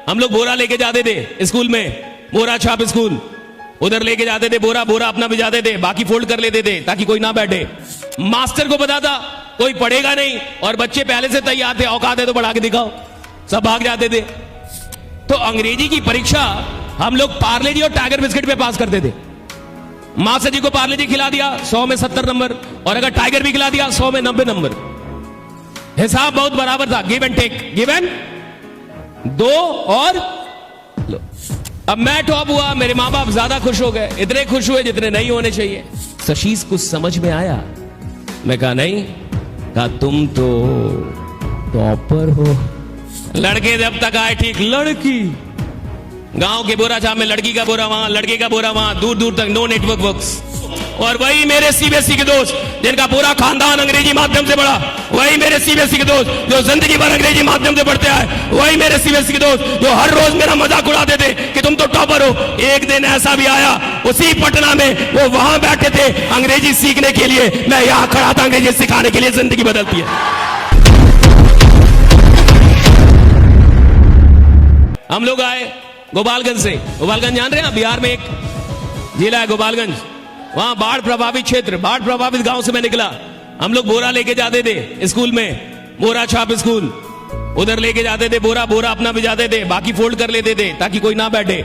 हम लोग बोरा लेके जाते थे स्कूल में, बोरा छाप स्कूल, उधर लेके जाते थे बोरा, बोरा अपना भिजाते थे, बाकी फोल्ड कर लेते थे ताकि कोई ना बैठे। मास्टर को पता था कोई पढ़ेगा नहीं और बच्चे पहले से तैयार थे, औकात है तो पढ़ा के दिखाओ, सब भाग जाते थे। तो अंग्रेजी की परीक्षा हम लोग पार्ले जी और टाइगर बिस्किट पे पास करते थे। मास्टर जी को पार्ले जी खिला दिया 100 में 70 नंबर, और अगर टाइगर भी खिला दिया 100 में 90 नंबर। हिसाब बहुत बराबर था, give and take, give and दो और लो। अब मैं टॉप हुआ, मेरे माँ बाप ज्यादा खुश हो गए, इतने खुश हुए जितने नहीं होने चाहिए। शशीष कुछ समझ में आया? मैं कहा नहीं। कहा तुम तो टॉपर हो। लड़के जब तक आए ठीक, लड़की गांव के बोरा छाप में लड़की का बोरा वहां, लड़के का बोरा वहां, दूर दूर तक नो नेटवर्क वर्क्स। और वही मेरे सीबीएसई के दोस्त जिनका पूरा खानदान अंग्रेजी माध्यम से पढ़ा, वही मेरे सीबीएसई के दोस्त जो जिंदगी भर अंग्रेजी माध्यम से पढ़ते आए, वही मेरे सीबीएसई के दोस्त जो हर रोज मेरा मजाक उड़ाते थे कि तुम तो टॉपर हो। एक दिन ऐसा भी आया, उसी पटना में वो वहां बैठे थे अंग्रेजी सीखने के लिए, मैं यहां खड़ा था अंग्रेजी सिखाने के लिए। जिंदगी बदलती है। हम लोग आए गोपालगंज से। गोपालगंज जान रहे हैं, बिहार में एक जिला है गोपालगंज, वहां बाढ़ प्रभावित क्षेत्र, बाढ़ प्रभावित गांव से मैं निकला। हम लोग बोरा लेके जाते थे स्कूल में, बोरा छाप स्कूल, उधर लेके जाते थे बोरा, बोरा अपना भिजाते थे, बाकी फोल्ड कर लेते थे ताकि कोई ना बैठे।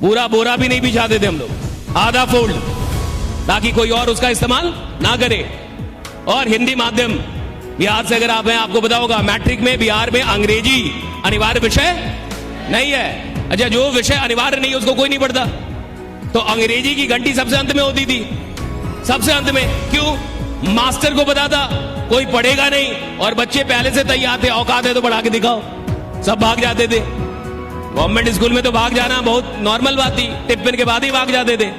पूरा बोरा भी नहीं भिजाते थे हम लोग, आधा फोल्ड, ताकि कोई और उसका इस्तेमाल ना करे। और हिंदी माध्यम बिहार से अगर आप हैं, आपको पता होगा मैट्रिक में बिहार में अंग्रेजी अनिवार्य विषय नहीं है। अच्छा, जो विषय अनिवार्य नहीं है उसको कोई नहीं पढ़ता। तो अंग्रेजी की घंटी सबसे अंत में होती थी, सबसे अंत में। क्यों? मास्टर को पता था कोई पढ़ेगा नहीं और बच्चे पहले से तैयार थे, औकात है तो पढ़ा के दिखाओ, सब भाग जाते थे। गवर्नमेंट स्कूल में तो भाग जाना बहुत नॉर्मल बात थी, टिफिन के बाद ही भाग जाते थे।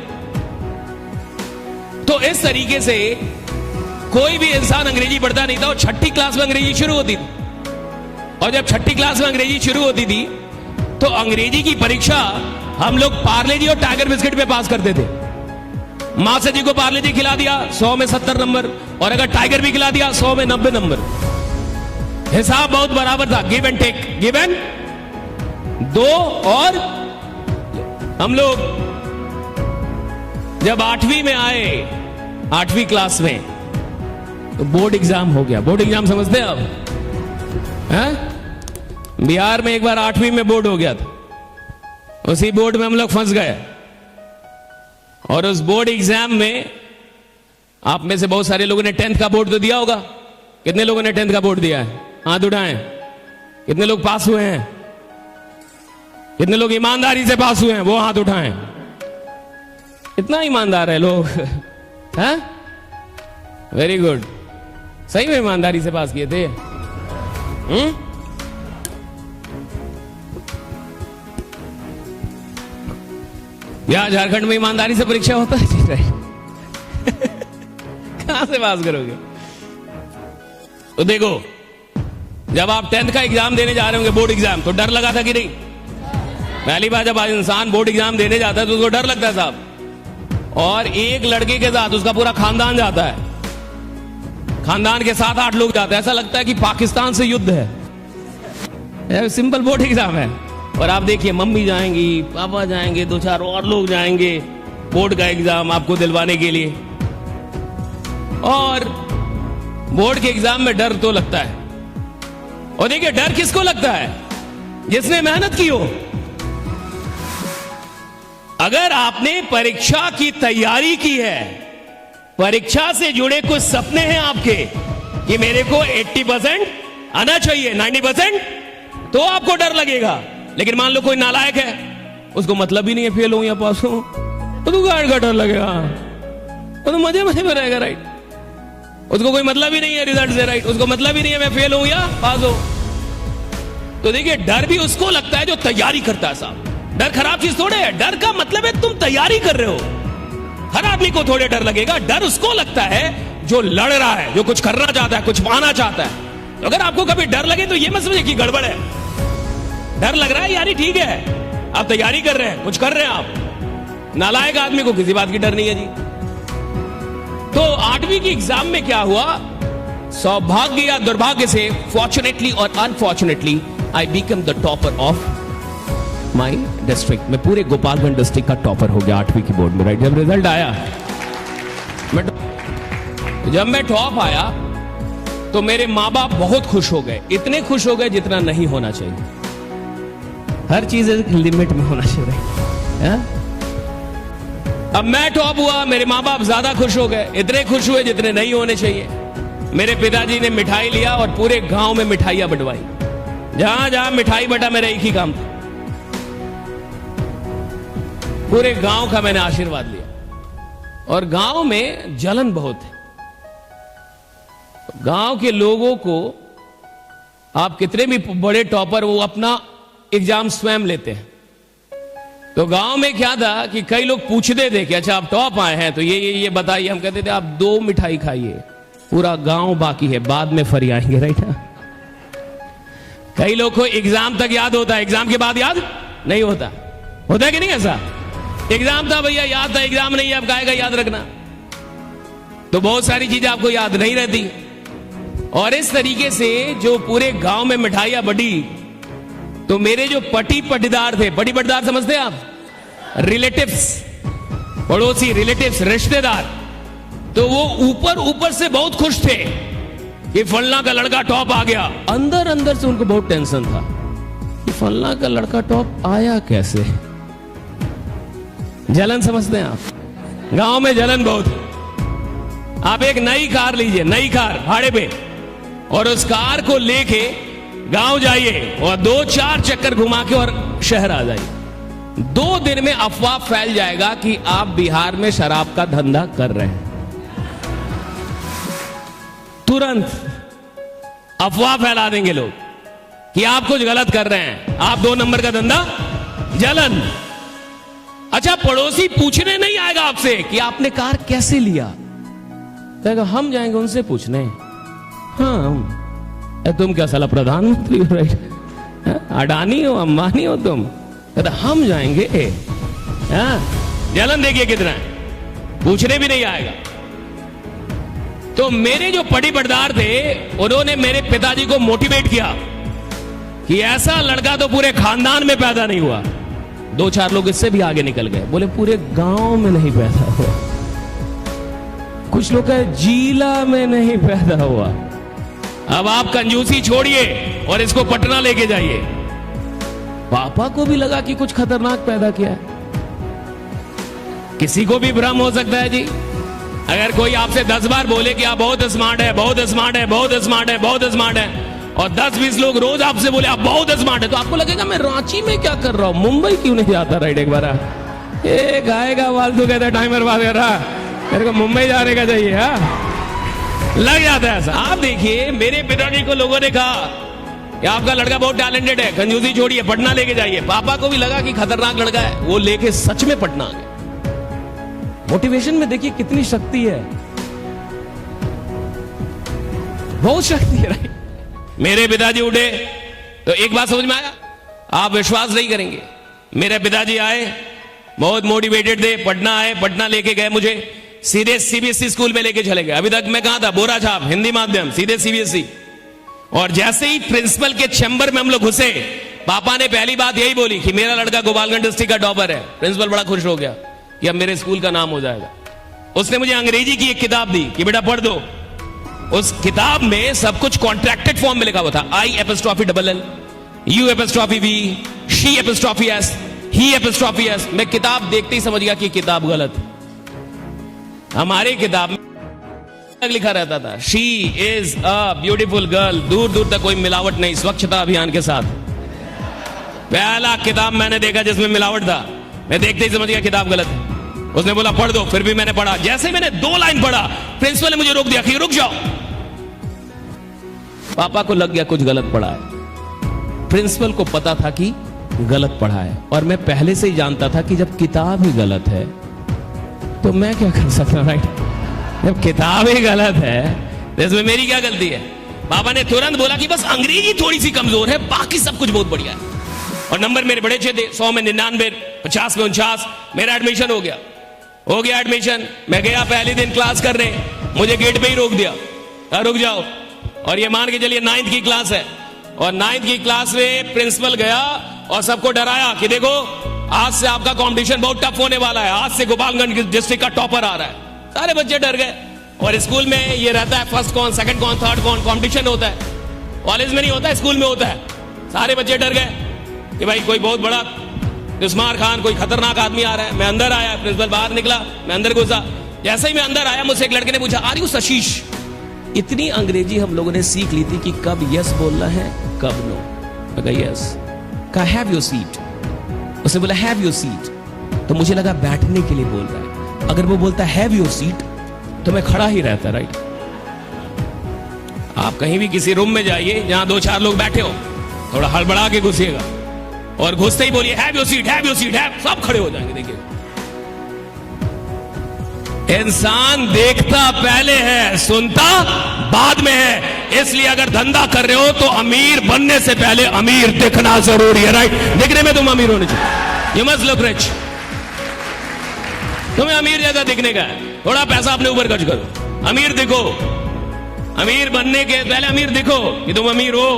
तो इस तरीके से कोई भी इंसान अंग्रेजी पढ़ता नहीं था। और छठी क्लास में अंग्रेजी शुरू होती थी, और जब छठी क्लास में अंग्रेजी शुरू होती थी तो अंग्रेजी की परीक्षा हम लोग पार्ले जी और टाइगर बिस्किट पे पास करते थे। मास्टर जी को पार्ले जी खिला दिया 100 में 70 नंबर, और अगर टाइगर भी खिला दिया 100 में 90 नंबर। हिसाब बहुत बराबर था, give and take, give and दो और हम लोग जब 8वीं में आए, 8वीं क्लास में, तो बोर्ड एग्जाम हो गया। बोर्ड एग्जाम समझते हैं आप? बिहार में एक बार 8वीं में बोर्ड हो गया था, उसी बोर्ड में हम लोग फंस गए। और उस बोर्ड एग्जाम में आप में से बहुत सारे लोगों ने 10th का बोर्ड तो दिया होगा। कितने लोगों ने 10th का बोर्ड दिया है? हाथ उठाएं। कितने लोग पास हुए हैं? कितने लोग ईमानदारी से पास हुए हैं? वो हाथ उठाएं। इतना ईमानदार है लोग, हैं? Very good. सही में ईमानदारी से पास किए थे? यहाँ झारखंड में ईमानदारी से परीक्षा होता है? कहां से पास करोगे? तो देखो, जब आप 10th का एग्जाम देने जा रहे होंगे, बोर्ड एग्जाम, तो डर लगा था कि नहीं? पहली बार जब इंसान बोर्ड एग्जाम देने जाता है तो उसको डर लगता है साहब। और एक लड़के के साथ उसका पूरा खानदान जाता है, खानदान के 7-8 लोग जाते हैं। ऐसा लगता है कि पाकिस्तान से युद्ध है। सिंपल बोर्ड एग्जाम है, और आप देखिए मम्मी जाएंगी, पापा जाएंगे, 2-4 और लोग जाएंगे बोर्ड का एग्जाम आपको दिलवाने के लिए। और बोर्ड के एग्जाम में डर तो लगता है। और देखिए, डर किसको लगता है? जिसने मेहनत की हो। अगर आपने परीक्षा की तैयारी की है, परीक्षा से जुड़े कुछ सपने हैं आपके कि मेरे को 80% आना चाहिए, 90%, तो आपको डर लगेगा। लेकिन मान लो कोई नालायक है, उसको मतलब ही नहीं है फेल हूं या पास हूं, तो तू गाड़ का डर लगेगा, तो मजे मजे में रहेगा, राइट? उसको कोई मतलब ही नहीं है रिजल्ट से, राइट? उसको मतलब ही नहीं है मैं फेल हूं या पास हूं। तो देखिए, डर भी उसको लगता है जो तैयारी करता है साहब। डर खराब चीज थोड़े है, डर का मतलब है तुम तैयारी कर रहे हो। हर आदमी को थोड़े डर लगेगा। डर उसको लगता है जो लड़ रहा है, जो कुछ करना चाहता है, कुछ पाना चाहता है। तो अगर आपको कभी डर लगे तो ये मत समझिए कि गड़बड़ है। डर लग रहा है यानी ठीक है, आप तैयारी कर रहे हैं, कुछ कर रहे हैं आप। नालायक आदमी को किसी बात की डर नहीं है जी। तो 8वीं की एग्जाम में क्या हुआ? सौभाग्य या दुर्भाग्य से, फॉर्चुनेटली और unfortunately, I become the topper of my district. मैं पूरे गोपालगंज डिस्ट्रिक्ट का टॉपर हो गया 8वीं की बोर्ड में, राइट। जब रिजल्ट आया, जब मैं टॉप आया तो मेरे माँ बाप बहुत खुश हो गए, इतने खुश हो गए जितना नहीं होना चाहिए। हर चीज एक लिमिट में होना चाहिए। अब मैं टॉप हुआ, मेरे माँ बाप ज्यादा खुश हो गए, इतने खुश हुए जितने नहीं होने चाहिए। मेरे पिताजी ने मिठाई लिया और पूरे गांव में मिठाइयां बंटवाई। जहां जहां मिठाई बटा मेरा एक ही काम था, पूरे गांव का मैंने आशीर्वाद लिया। और गांव में जलन बहुत है। गांव के लोगों को आप कितने भी बड़े टॉपर, वो अपना एग्जाम स्वयं लेते हैं। तो गांव में क्या था कि कई लोग पूछते थे कि अच्छा आप टॉप आए हैं तो ये बताइए। हम कहते थे आप 2 मिठाई खाइए, पूरा गांव बाकी है, बाद में फरी आएंगे, राइट। कई लोग को एग्जाम तक याद होता है, एग्जाम के बाद याद नहीं होता। होता है कि नहीं ऐसा? एग्जाम था भैया, याद था, एग्जाम नहीं है, अब काहेगा याद रखना। तो बहुत सारी चीजें आपको याद नहीं रहती। और इस तरीके से जो पूरे गांव में मिठाइयां बटी, तो मेरे जो पटी पटीदार थे, पटी पटीदार समझते हैं आप? रिलेटिव्स, पड़ोसी, रिलेटिव्स, रिश्तेदार, तो वो ऊपर ऊपर से बहुत खुश थे कि फलना का लड़का टॉप आ गया। अंदर अंदर से उनको बहुत टेंशन था कि फलना का लड़का टॉप आया कैसे। जलन समझते हैं आप? गांव में जलन बहुत है। आप एक नई कार लीजिए, नई कार भाड़े पे, और उस कार को लेके गांव जाइए और 2-4 चक्कर घुमा के और शहर आ जाइए। 2 दिन में अफवाह फैल जाएगा कि आप बिहार में शराब का धंधा कर रहे हैं। तुरंत अफवाह फैला देंगे लोग कि आप कुछ गलत कर रहे हैं, आप 2 नंबर का धंधा। जलन। अच्छा, पड़ोसी पूछने नहीं आएगा आपसे कि आपने कार कैसे लिया, कहेगा हम जाएंगे उनसे पूछने। हाँ, तुम क्या साला प्रधानमंत्री हो, राइट? अडानी हो, अंबानी हो तुम? कहते हम जाएंगे। जलन देखिए कितना है, पूछने भी नहीं आएगा। तो मेरे जो पटी पटदार थे, उन्होंने मेरे पिताजी को मोटिवेट किया कि ऐसा लड़का तो पूरे खानदान में पैदा नहीं हुआ। 2-4 लोग इससे भी आगे निकल गए, बोले पूरे गांव में नहीं पैदा हुआ। कुछ लोग कहे जिला में नहीं पैदा हुआ। अब आप कंजूसी छोड़िए और इसको पटना लेके जाइए। पापा को भी लगा कि कुछ खतरनाक पैदा किया है। किसी को भी भ्रम हो सकता है जी। अगर कोई आपसे 10 बार बोले कि आप बहुत स्मार्ट है, बहुत स्मार्ट है, बहुत स्मार्ट है, बहुत स्मार्ट है, और 10-20 लोग रोज आपसे बोले आप बहुत स्मार्ट है, तो आपको लगेगा मैं रांची में क्या कर रहा हूं, मुंबई क्यों नहीं जाता, राइट? एक बार एक आएगा फालतू कहता है टाइमर बात कर रहा, मेरे को मुंबई जाने का चाहिए। लग जाता है ऐसा। आप देखिए, मेरे पिताजी को लोगों ने कहा कि आपका लड़का बहुत टैलेंटेड है, कंजूसी छोड़िए, पटना लेके जाइए। पापा को भी लगा कि खतरनाक लड़का है, वो लेके सच में पटना आ गए। मोटिवेशन में देखिए कितनी शक्ति है, बहुत शक्ति है, राइट? मेरे पिताजी उठे तो एक बात समझ में आया, आप विश्वास नहीं करेंगे। मेरे पिताजी आए, बहुत मोटिवेटेड थे, पटना आए, पटना लेके गए मुझे, सीधे सीबीएसई स्कूल में लेके चले गए। अभी तक मैं कहां था? बोरा छाप हिंदी माध्यम, सीधे सीबीएसई। और जैसे ही प्रिंसिपल के चैम्बर में हम लोग घुसे, पापा ने पहली बात यही बोली कि मेरा लड़का गोपालगंज डिस्ट्रिक्ट का टॉपर है। प्रिंसिपल बड़ा खुश हो गया कि अब मेरे स्कूल का नाम हो जाएगा। उसने मुझे अंग्रेजी की एक किताब दी कि बेटा पढ़ दो। उस किताब में सब कुछ कॉन्ट्रैक्टेड फॉर्म में लिखा हुआ था, I_LL, U_V, She_S, He_S। मैं किताब देखते ही समझ गया कि किताब गलत है। हमारे किताब में लिखा रहता था she is a beautiful girl, दूर दूर तक कोई मिलावट नहीं, स्वच्छता अभियान के साथ। पहला किताब मैंने देखा जिसमें मिलावट था, मैं देखते ही समझ गया किताब गलत है। उसने बोला पढ़ दो, फिर भी मैंने पढ़ा। जैसे ही मैंने 2 लाइन पढ़ा, प्रिंसिपल ने मुझे रोक दिया कि रुक जाओ। पापा को लग गया कुछ गलत पढ़ा है। प्रिंसिपल को पता था कि गलत पढ़ा है, और मैं पहले से ही जानता था कि जब किताब ही गलत है तो मैं क्या कर सकता हूं, राइट? जब किताब ही गलत है तो इसमें मेरी क्या गलती है? पापा ने तुरंत बोला कि बस अंग्रेजी थोड़ी सी कमजोर है, बाकी सब कुछ बहुत बढ़िया है। और नंबर मेरे बड़े अच्छे थे, 100 में 99, 50 में 49। मेरा एडमिशन हो गया एडमिशन। मैं गया पहले दिन क्लास करने, मुझे गेट पे ही रोक दिया, रुक जाओ। और ये मान के चलिए 9th की क्लास है, और 9th की क्लास में प्रिंसिपल गया और सबको डराया कि देखो आज से आपका कंपटीशन बहुत टफ होने वाला है, आज से गोपालगंज डिस्ट्रिक्ट का टॉपर आ रहा है। सारे बच्चे डर गए। और स्कूल में ये रहता है फर्स्ट कौन, सेकंड कौन, थर्ड कौन, कंपटीशन होता है। कॉलेज में नहीं होता है, स्कूल में होता है। सारे बच्चे डर गए कि भाई कोई बहुत बड़ा उस्मान खान, कोई खतरनाक आदमी आ रहा है। मैं अंदर आया, प्रिंसिपल बाहर निकला, मैं अंदर घुसा। जैसे ही मैं अंदर आया मुझसे एक लड़के ने पूछा, आर यू सशीश? इतनी अंग्रेजी हम लोगों ने सीख ली थी कि कब यस बोलना है, कब नो। मैं कहा यस। कहा हैव योर सीट। उसने बोला हैव योर सीट, तो मुझे लगा बैठने के लिए बोल रहा है। अगर वो बोलता हैव योर सीट तो मैं खड़ा ही रहता। राइट, आप कहीं भी किसी रूम में जाइए जहां 2-4 लोग बैठे हो, थोड़ा हड़बड़ा के घुसिएगा और घुसते ही बोलिए have your seat, have your seat, have, सब खड़े हो जाएंगे। देखिए, इंसान देखता पहले है, सुनता बाद में है। इसलिए अगर धंधा कर रहे हो तो अमीर बनने से पहले अमीर दिखना जरूरी है। राइट, दिखने में तुम अमीर होने चाहिए। You must look rich. तुम्हें अमीर जैसा दिखने का है, थोड़ा पैसा अपने ऊपर खर्च करो, अमीर दिखो। अमीर बनने के पहले अमीर दिखो कि तुम अमीर हो।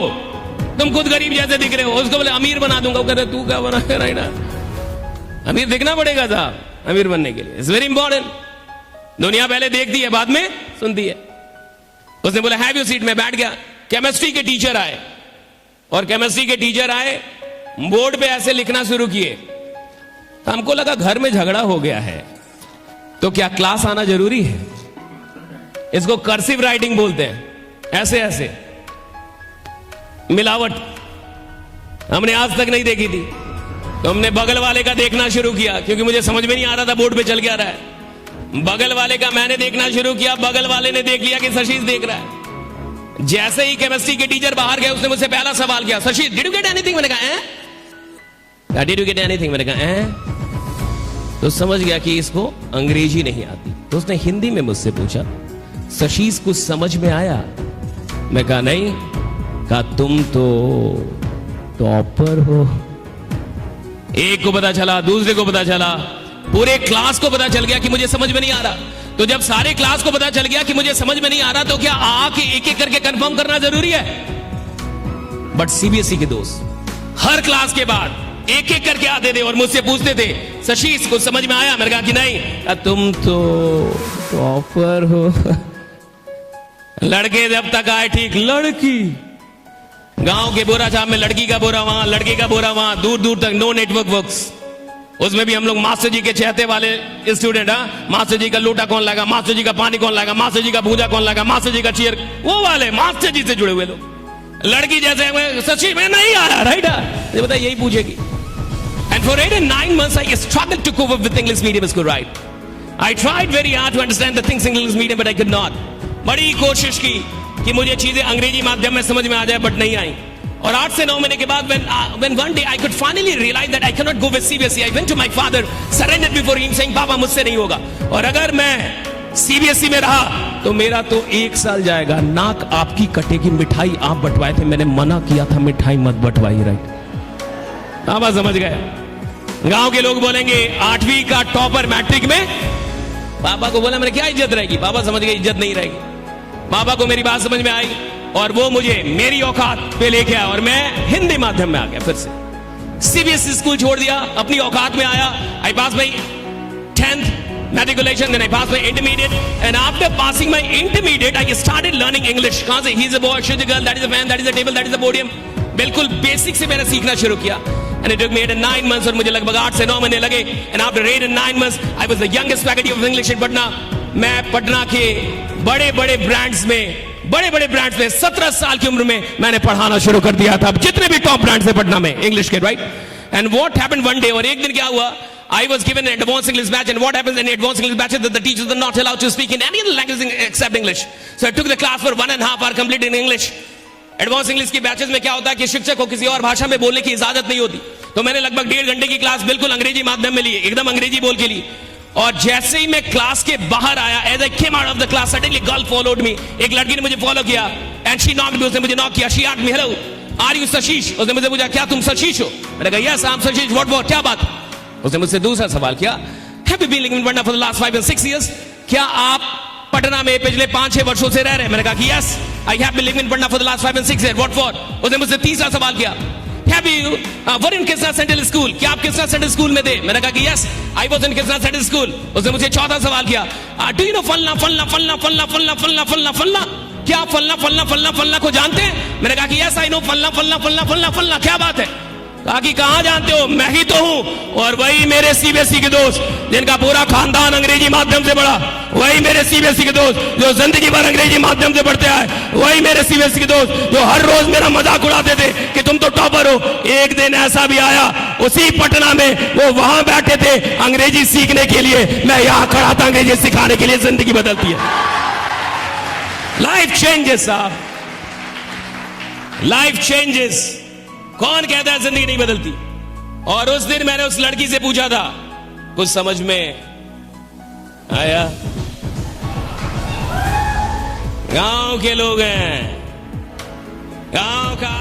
तुम खुद गरीब जैसे दिख रहे हो, उसको बोले अमीर बना दूंगा, वो कहते तू क्या बना रहा है ना। अमीर दिखना पड़ेगा साहब अमीर बनने के लिए। It's very important. दुनिया पहले देखती है, बाद में सुनती है। उसने बोला हैव योर सीट। में बैठ गया। केमिस्ट्री के टीचर आए और केमिस्ट्री के टीचर आए, बोर्ड पे ऐसे लिखना शुरू किए। हमको लगा घर में झगड़ा हो गया है, तो क्या क्लास आना जरूरी है? इसको कर्सिव राइटिंग बोलते हैं। ऐसे ऐसे मिलावट हमने आज तक नहीं देखी थी, तो हमने बगल वाले का देखना शुरू किया, क्योंकि मुझे समझ में नहीं आ रहा था बोर्ड पे चल क्या रहा है। बगल वाले का मैंने देखना शुरू किया, बगल वाले ने देख लिया कि शशीश देख रहा है। जैसे ही केमिस्ट्री के टीचर बाहर गए, उसने मुझसे पहला सवाल किया, शशीश डिड यू गेट एनीथिंग? मैंने कहा डिड यू गेट एनीथिंग? मैंने कहा तो समझ गया कि इसको अंग्रेजी नहीं आती। तो उसने हिंदी में मुझसे पूछा, शशीश कुछ समझ में आया? मैं कहा नहीं। कहा तुम तो टॉपर हो। एक को पता चला, दूसरे को पता चला, पूरे क्लास को पता चल गया कि मुझे समझ में नहीं आ रहा। तो जब सारे क्लास को पता चल गया कि मुझे समझ में नहीं आ रहा, तो क्या आके एक एक करके कंफर्म करना जरूरी है? बट सीबीएसई के दोस्त हर क्लास के बाद एक एक करके आते थे और मुझसे पूछते थे, शशीश को समझ में आया? मैंने कहा कि नहीं। तुम तो टॉपर हो। लड़के जब तक आए ठीक, लड़की गांव के बोरा छाप में लड़की का बोरा वहां, लड़के का बोरा वहां, दूर दूर तक नो नेटवर्क वर्क्स। उसमें भी हम लोग मास्टर जी के चहते वाले स्टूडेंट। मास्टर जी का लोटा कौन लाएगा, मास्टर जी का पानी कौन लाएगा, मास्टर जी का भूजा कौन लाएगा, मास्टर जी का चेयर, वो वाले मास्टर जी से जुड़े हुए लोग। लड़की जैसे सच्ची में नहीं आ रहा। राइट, ये बता यही पूछेगी। And for 8 and 9 months I struggled to cope up with English medium school. Right, I tried very hard to understand the things in English medium, but I could not. बड़ी कोशिश की कि मुझे चीजें अंग्रेजी माध्यम में समझ में आ जाए, बट नहीं आई। और 8 से 9 महीने के बाद when one day I could finally realize that I cannot go with CBSE, I went to my father, surrendered before him, saying पापा मुझसे नहीं होगा। और अगर मैं सीबीएसई में रहा तो मेरा तो 1 साल जाएगा। नाक आपकी कटेगी। मिठाई आप बंटवाए थे, मैंने मना किया था मिठाई मत बंटवाइए। राइट, पापा समझ गए। गांव के लोग बोलेंगे 8वीं का टॉपर मैट्रिक में। पापा को बोला मैंने क्या इज्जत रहेगी? पापा समझ गए इज्जत नहीं रहेगी। पापा को मेरी बात समझ में आई और वो मुझे मेरी औकात पे लेके आया और मैं हिंदी माध्यम में आ गया। फिर से सीबीएसई स्कूल छोड़ दिया, अपनी औकात में आया। आई पास माई 10th matriculation, then I passed my intermediate, and after passing my intermediate I started learning English. कहां से? He is a boy, she is a girl, that is a fan, that is a table, that is a podium. बिल्कुल basic से मैंने सीखना शुरू किया। And it took me 8 and 9 months, और मुझे लगभग 8 से 9 महीने लगे। And after 8 and 9 months I was the youngest faculty of English in Patna. मैं पटना के बड़े बड़े ब्रांड्स में 17 साल की उम्र में मैंने पढ़ाना शुरू कर दिया था। जितने भी टॉप ब्रांड्स है पटना में इंग्लिश के। Right, and what happened one day, और एक दिन क्या हुआ, I was given an advanced English batch, and what happens in advanced English batch is that the teachers are not allowed to speak in any other language except English. So I took the class for 1.5 hours complete in English. Advance English की batches में क्या होता है कि शिक्षक को किसी और भाषा में बोलने की इजाजत नहीं होती। तो मैंने लगभग 1.5 घंटे की क्लास बिल्कुल अंग्रेजी माध्यम में ली, एकदम अंग्रेजी बोल के ली। और जैसे ही मैं क्लास के बाहर आया, as I came out of the class, suddenly girl followed me. एक लड़की ने मुझे फॉलो किया एंड शी नॉक्ड मी, उसने मुझे नॉक किया। She asked me, hello are you Shashish? उसने मुझे पूछा क्या तुम शशीश हो? मैंने कहा yes I am Shashish. What क्या बात? उसने मुझसे दूसरा सवाल किया, have you been living in Patna for the last 5 and 6 years? क्या आप पटना में पिछले 5-6 वर्षों से रह रहे हैं? मैंने कहा कि yes. I have been living in Patna for the last 5 and 6 years. What for? उसने मुझसे तीसरा सवाल किया. Have you were in Krishna Central School? क्या आप कृष्णा सेंट्रल स्कूल में थे? मैंने कहा कि yes, I was in Krishna Central School. उसने मुझे चौथा सवाल किया. Do you know फलना फलना फलना फलना फलना फलना फलना फलना? क्या आप फलना फलना फलना फलना को जानते हैं? मैंने कहा कि yes, I know फलना फलना फलना फलना फलना. क्या बात है? कहा कि कहां जानते हो? मैं ही तो हूं. और वही मेरे सीबीएसई के दोस्त जिनका पूरा खानदान अंग्रेजी माध्यम से पढ़ा, वही मेरे सीबीएसई के दोस्त जो जिंदगी भर अंग्रेजी माध्यम से पढ़ते आए, वही मेरे सीबीएसई के दोस्त जो हर रोज मेरा मजाक उड़ाते थे कि तुम तो टॉपर हो. एक दिन ऐसा भी आया, उसी पटना में वो वहां बैठे थे अंग्रेजी सीखने के लिए, मैं यहां खड़ा था अंग्रेजी सिखाने के लिए. जिंदगी बदलती है. लाइफ चेंजेस साहब, लाइफ चेंजेस. कौन कहता है जिंदगी नहीं बदलती? और उस दिन मैंने उस लड़की से पूछा था, कुछ समझ में आया? गांव के लोग हैं, गांव का